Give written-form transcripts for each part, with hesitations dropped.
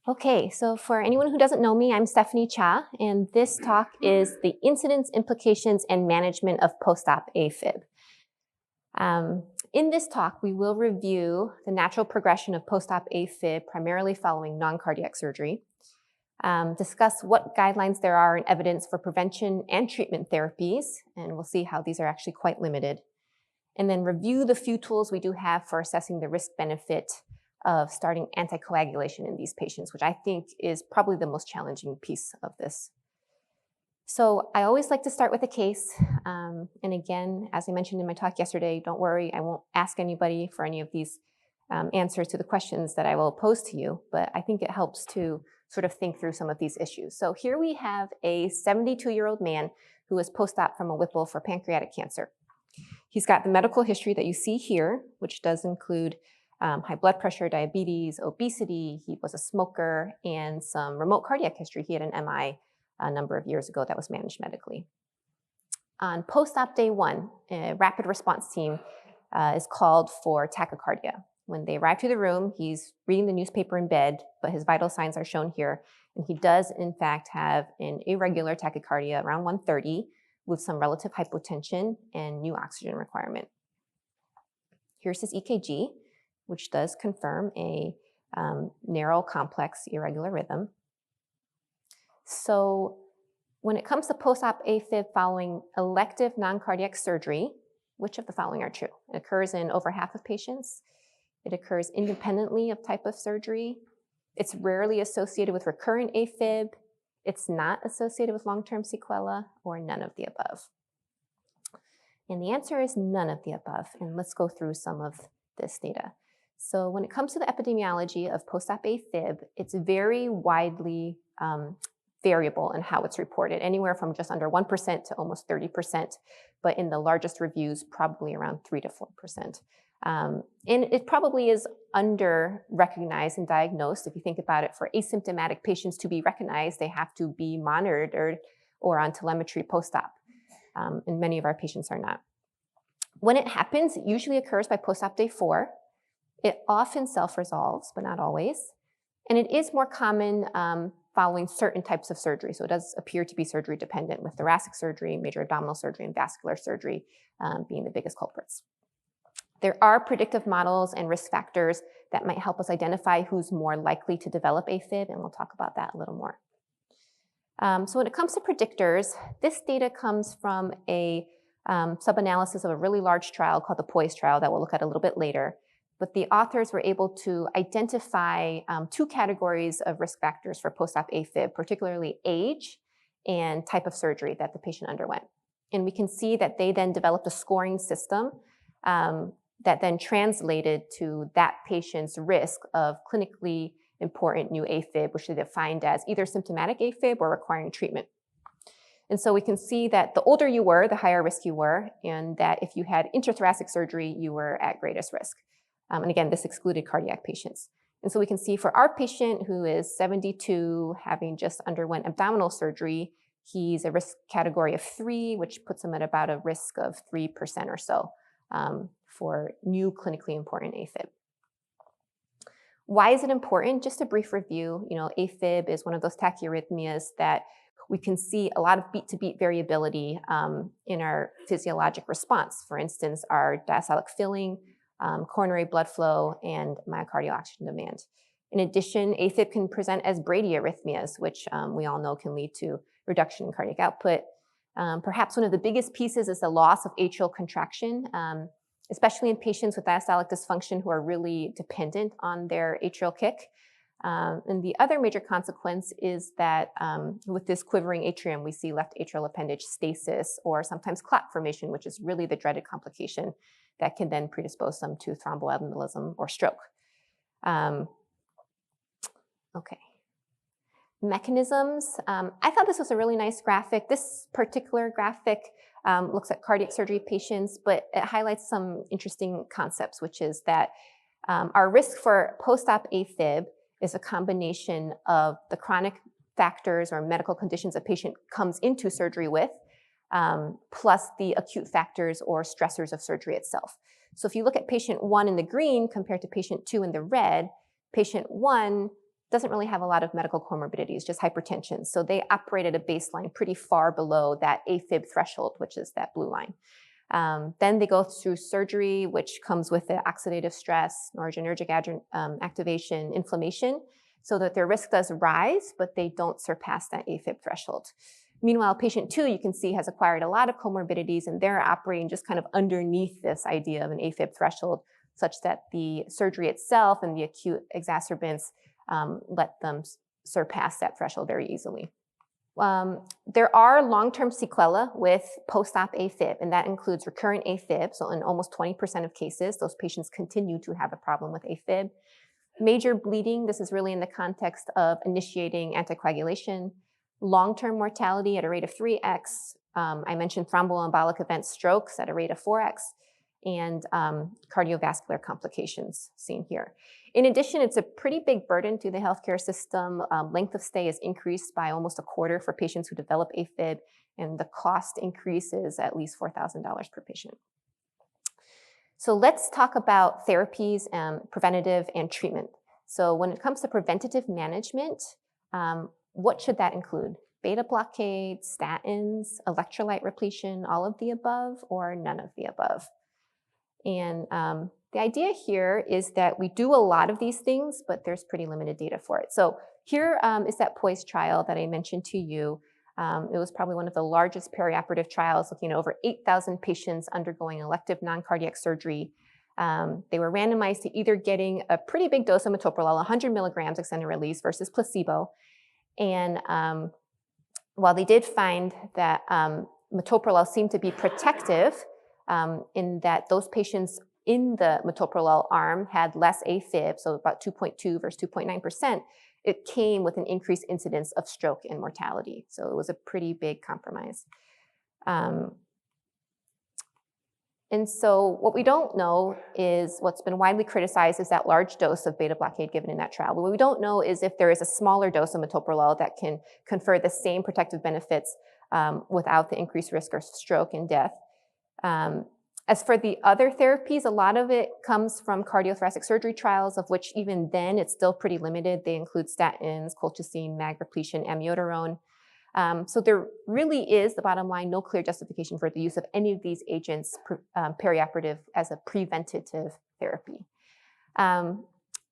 Okay, so for anyone who doesn't know me, I'm Stephanie Cha, and this talk is the incidence, implications, and management of post-op AFib. In this talk, we will review the natural progression of post-op AFib, primarily following non-cardiac surgery, discuss what guidelines there are and evidence for prevention and treatment therapies, and we'll see how these are actually quite limited, and then review the few tools we do have for assessing the risk-benefit of starting anticoagulation in these patients, which I think is probably the most challenging piece of this. So I always like to start with a case. And again, as I mentioned in my talk yesterday, don't worry, I won't ask anybody for any of these answers to the questions that I will pose to you, but I think it helps to sort of think through some of these issues. So here we have a 72-year-old man who was post-op from a Whipple for pancreatic cancer. He's got the medical history that you see here, which does include high blood pressure, diabetes, obesity. He was a smoker, and some remote cardiac history. He had an MI a number of years ago that was managed medically. On post-op day one, a rapid response team is called for tachycardia. When they arrive to the room, he's reading the newspaper in bed, but his vital signs are shown here. And he does, in fact, have an irregular tachycardia around 130 with some relative hypotension and new oxygen requirement. Here's his EKG, which does confirm a narrow, complex, irregular rhythm. So when it comes to post-op AFib following elective non-cardiac surgery, which of the following are true? It occurs in over half of patients. It occurs independently of type of surgery. It's rarely associated with recurrent AFib. It's not associated with long-term sequela, or none of the above. And the answer is none of the above. And let's go through some of this data. So when it comes to the epidemiology of post-op AFib, it's very widely variable in how it's reported, anywhere from just under 1% to almost 30%, but in the largest reviews, probably around 3 to 4%. And it probably is under-recognized and diagnosed. If you think about it, for asymptomatic patients to be recognized, they have to be monitored or on telemetry post-op, and many of our patients are not. When it happens, it usually occurs by post-op day 4. It often self-resolves, but not always. And it is more common following certain types of surgery. So it does appear to be surgery dependent, with thoracic surgery, major abdominal surgery, and vascular surgery being the biggest culprits. There are predictive models and risk factors that might help us identify who's more likely to develop AFib, and we'll talk about that a little more. So when it comes to predictors, this data comes from a sub-analysis of a really large trial called the POISE trial that we'll look at a little bit later. But the authors were able to identify 2 categories of risk factors for post-op AFib, particularly age and type of surgery that the patient underwent. And we can see that they then developed a scoring system that then translated to that patient's risk of clinically important new AFib, which they defined as either symptomatic AFib or requiring treatment. And so we can see that the older you were, the higher risk you were, and that if you had intrathoracic surgery, you were at greatest risk. And again, this excluded cardiac patients. And so we can see for our patient who is 72, having just underwent abdominal surgery, he's a risk category of 3, which puts him at about a risk of 3% or so for new clinically important AFib. Why is it important? Just a brief review. AFib is one of those tachyarrhythmias that we can see a lot of beat-to-beat variability in our physiologic response. For instance, our diastolic filling, coronary blood flow, and myocardial oxygen demand. In addition, AFib can present as bradyarrhythmias, which we all know can lead to reduction in cardiac output. Perhaps one of the biggest pieces is the loss of atrial contraction, especially in patients with diastolic dysfunction who are really dependent on their atrial kick. And the other major consequence is that with this quivering atrium, we see left atrial appendage stasis, or sometimes clot formation, which is really the dreaded complication that can then predispose them to thromboembolism or stroke. Okay. Mechanisms. I thought this was a really nice graphic. This particular graphic looks at cardiac surgery patients, but it highlights some interesting concepts, which is that our risk for post-op AFib is a combination of the chronic factors or medical conditions a patient comes into surgery with, plus the acute factors or stressors of surgery itself. So if you look at patient 1 in the green compared to patient 2 in the red, patient 1 doesn't really have a lot of medical comorbidities, just hypertension. So they operate at a baseline pretty far below that AFib threshold, which is that blue line. Then they go through surgery, which comes with the oxidative stress, noradrenergic activation, inflammation, so that their risk does rise, but they don't surpass that AFib threshold. Meanwhile, patient 2, you can see, has acquired a lot of comorbidities, and they're operating just kind of underneath this idea of an AFib threshold, such that the surgery itself and the acute exacerbants let them surpass that threshold very easily. There are long-term sequelae with post-op AFib, and that includes recurrent AFib. So in almost 20% of cases, those patients continue to have a problem with AFib. Major bleeding, this is really in the context of initiating anticoagulation. Long-term mortality at a rate of 3x. I mentioned thromboembolic events, strokes at a rate of 4x, and cardiovascular complications seen here. In addition, it's a pretty big burden to the healthcare system. Length of stay is increased by almost a quarter for patients who develop AFib, and the cost increases at least $4,000 per patient. So let's talk about therapies, preventative and treatment. So when it comes to preventative management, what should that include? Beta blockade, statins, electrolyte repletion, all of the above, or none of the above? And the idea here is that we do a lot of these things, but there's pretty limited data for it. So here is that POISE trial that I mentioned to you. It was probably one of the largest perioperative trials, looking at over 8,000 patients undergoing elective non-cardiac surgery. They were randomized to either getting a pretty big dose of metoprolol, 100 milligrams extended release versus placebo. And while they did find that metoprolol seemed to be protective in that those patients in the metoprolol arm had less AFib, so about 2.2 versus 2.9%, it came with an increased incidence of stroke and mortality. So it was a pretty big compromise. And so what we don't know is what's been widely criticized is that large dose of beta blockade given in that trial. But what we don't know is if there is a smaller dose of metoprolol that can confer the same protective benefits without the increased risk of stroke and death. As for the other therapies, a lot of it comes from cardiothoracic surgery trials, of which even then it's still pretty limited. They include statins, colchicine, mag repletion, amiodarone. So there really is, the bottom line, no clear justification for the use of any of these agents perioperative as a preventative therapy. I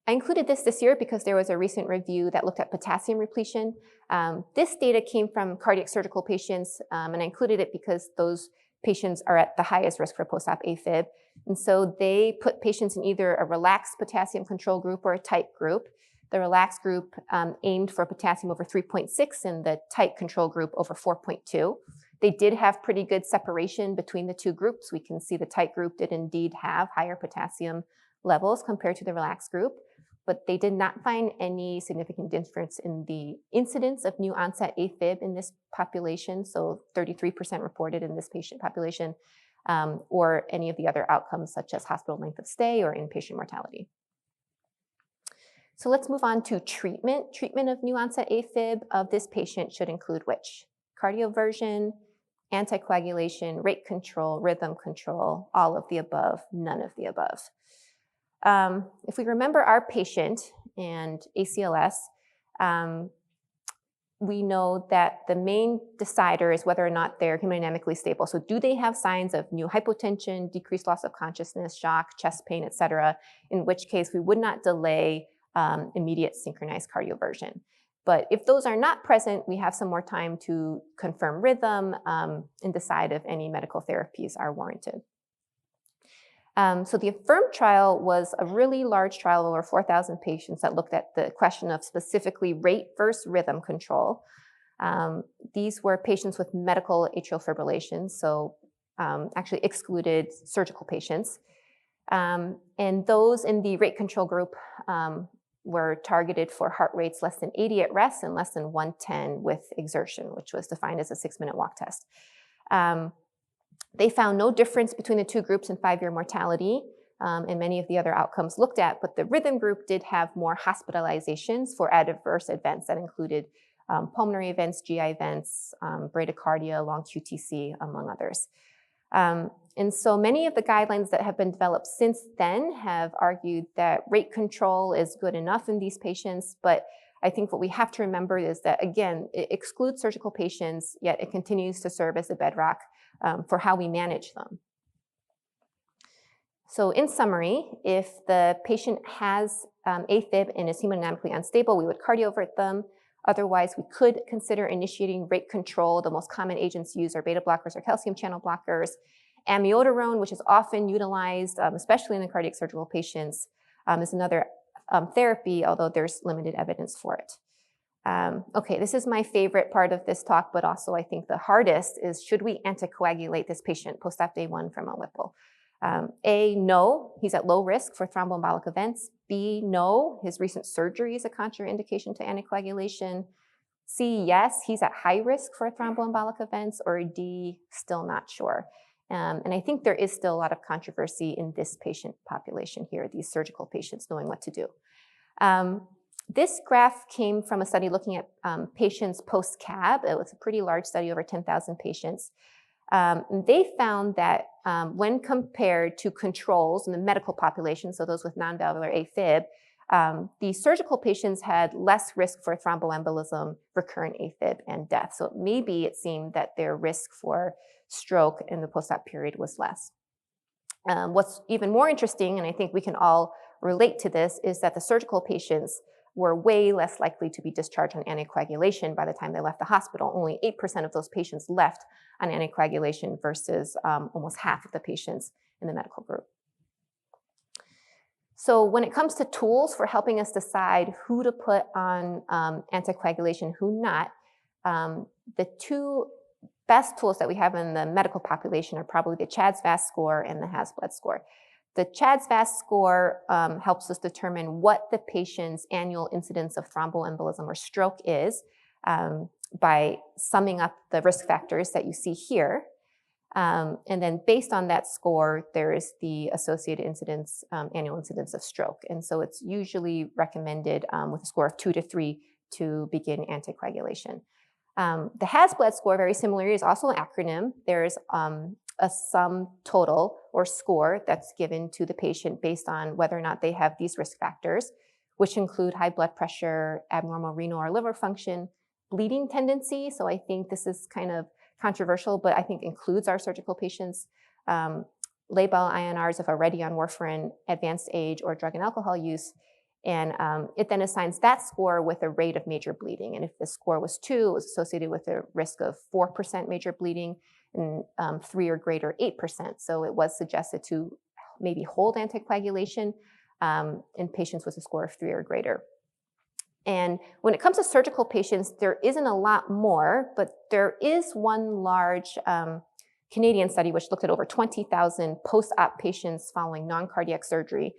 included this year because there was a recent review that looked at potassium repletion. This data came from cardiac surgical patients, and I included it because those patients are at the highest risk for post-op AFib. And so they put patients in either a relaxed potassium control group or a tight group. The relaxed group aimed for potassium over 3.6 and the tight control group over 4.2. They did have pretty good separation between the two groups. We can see the tight group did indeed have higher potassium levels compared to the relaxed group, but they did not find any significant difference in the incidence of new onset AFib in this population, so 33% reported in this patient population, or any of the other outcomes such as hospital length of stay or inpatient mortality. So let's move on to treatment. Treatment of new onset AFib of this patient should include which? Cardioversion, anticoagulation, rate control, rhythm control, all of the above, none of the above. If we remember our patient and ACLS, we know that the main decider is whether or not they're hemodynamically stable. So do they have signs of new hypotension, decreased loss of consciousness, shock, chest pain, et cetera, in which case we would not delay immediate synchronized cardioversion. But if those are not present, we have some more time to confirm rhythm and decide if any medical therapies are warranted. So the AFFIRM trial was a really large trial, over 4,000 patients, that looked at the question of specifically rate versus rhythm control. These were patients with medical atrial fibrillation, so actually excluded surgical patients. And those in the rate control group were targeted for heart rates less than 80 at rest and less than 110 with exertion, which was defined as a 6-minute walk test. They found no difference between the two groups in 5-year mortality and many of the other outcomes looked at, but the rhythm group did have more hospitalizations for adverse events that included pulmonary events, GI events, bradycardia, long QTC, among others. And so many of the guidelines that have been developed since then have argued that rate control is good enough in these patients, but I think what we have to remember is that, again, it excludes surgical patients, yet it continues to serve as a bedrock for how we manage them. So in summary, if the patient has AFib and is hemodynamically unstable, we would cardiovert them. Otherwise, we could consider initiating rate control. The most common agents used are beta blockers or calcium channel blockers. Amiodarone, which is often utilized, especially in the cardiac surgical patients, is another therapy, although there's limited evidence for it. Okay, this is my favorite part of this talk, but also I think the hardest is, should we anticoagulate this patient post-op day 1 from a Whipple? A, no, he's at low risk for thromboembolic events. B, no, his recent surgery is a contraindication to anticoagulation. C, yes, he's at high risk for thromboembolic events. Or D, still not sure. And I think there is still a lot of controversy in this patient population here, these surgical patients knowing what to do. This graph came from a study looking at patients post-CAB. It was a pretty large study, over 10,000 patients. They found that when compared to controls in the medical population, so those with non-valvular AFib, the surgical patients had less risk for thromboembolism, recurrent AFib, and death. So maybe it seemed that their risk for stroke in the post-op period was less. What's even more interesting, and I think we can all relate to this, is that the surgical patients were way less likely to be discharged on anticoagulation by the time they left the hospital. Only 8% of those patients left on anticoagulation versus almost half of the patients in the medical group. So when it comes to tools for helping us decide who to put on anticoagulation, who not, the two best tools that we have in the medical population are probably the CHA2DS2-VASc score and the HAS-BLED score. The CHA2DS2-VASc score helps us determine what the patient's annual incidence of thromboembolism or stroke is by summing up the risk factors that you see here. And then based on that score, there is the associated incidence, annual incidence of stroke. And so it's usually recommended with a score of 2 to 3 to begin anticoagulation. The HAS-BLED score, very similar, is also an acronym. There's a sum total or score that's given to the patient based on whether or not they have these risk factors, which include high blood pressure, abnormal renal or liver function, bleeding tendency. So I think this is kind of controversial, but I think includes our surgical patients, labile INRs if already on warfarin, advanced age, or drug and alcohol use. And it then assigns that score with a rate of major bleeding. And if the score was 2, it was associated with a risk of 4% major bleeding, and 3 or greater, 8%. So it was suggested to maybe hold anticoagulation in patients with a score of 3 or greater. And when it comes to surgical patients, there isn't a lot more, but there is one large Canadian study which looked at over 20,000 post-op patients following non-cardiac surgery.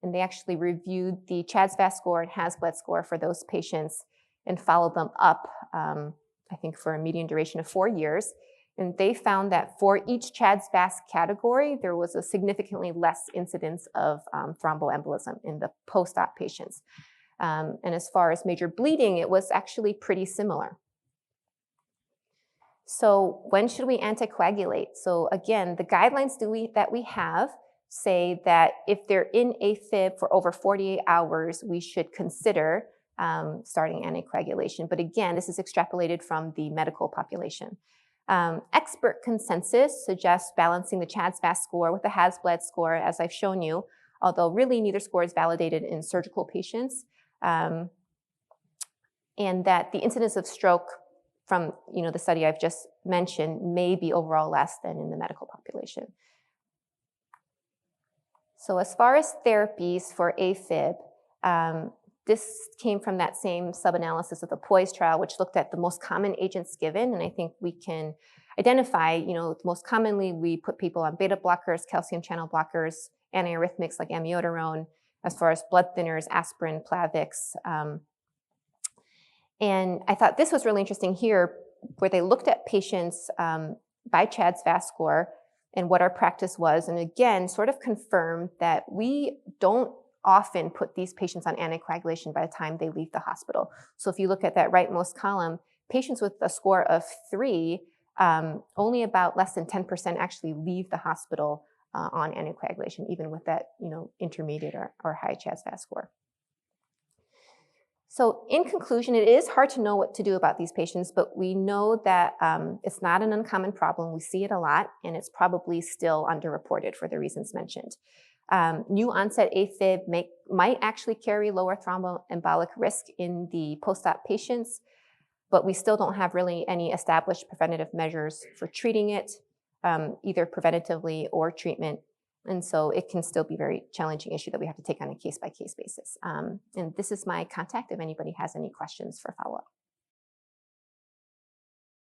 And they actually reviewed the CHA2DS2-VASc score and HAS-BLED score for those patients and followed them up, I think, for a median duration of 4 years. And they found that for each CHA2DS2-VASc category, there was a significantly less incidence of thromboembolism in the post-op patients. And as far as major bleeding, it was actually pretty similar. So when should we anticoagulate? So again, the guidelines that we have say that if they're in AFib for over 48 hours, we should consider starting anticoagulation. But again, this is extrapolated from the medical population. Expert consensus suggests balancing the CHA2DS2-VASc score with the HAS-BLED score, as I've shown you, although really neither score is validated in surgical patients, and that the incidence of stroke from the study I've just mentioned may be overall less than in the medical population. So as far as therapies for AFib, this came from that same sub-analysis of the POISE trial, which looked at the most common agents given. And I think we can identify, most commonly we put people on beta blockers, calcium channel blockers, antiarrhythmics like amiodarone, as far as blood thinners, aspirin, Plavix. And I thought this was really interesting here, where they looked at patients by CHA2DS2-VASc score and what our practice was. And again, sort of confirmed that we don't often put these patients on anticoagulation by the time they leave the hospital. So if you look at that rightmost column, patients with a score of 3 only about less than 10% actually leave the hospital on anticoagulation, even with that, intermediate or high CHA2DS2-VASc score. So in conclusion, it is hard to know what to do about these patients, but we know that it's not an uncommon problem. We see it a lot, and it's probably still underreported for the reasons mentioned. New onset AFib might actually carry lower thromboembolic risk in the post-op patients, but we still don't have really any established preventative measures for treating it, either preventatively or treatment. And so it can still be a very challenging issue that we have to take on a case-by-case basis. And this is my contact if anybody has any questions for follow-up.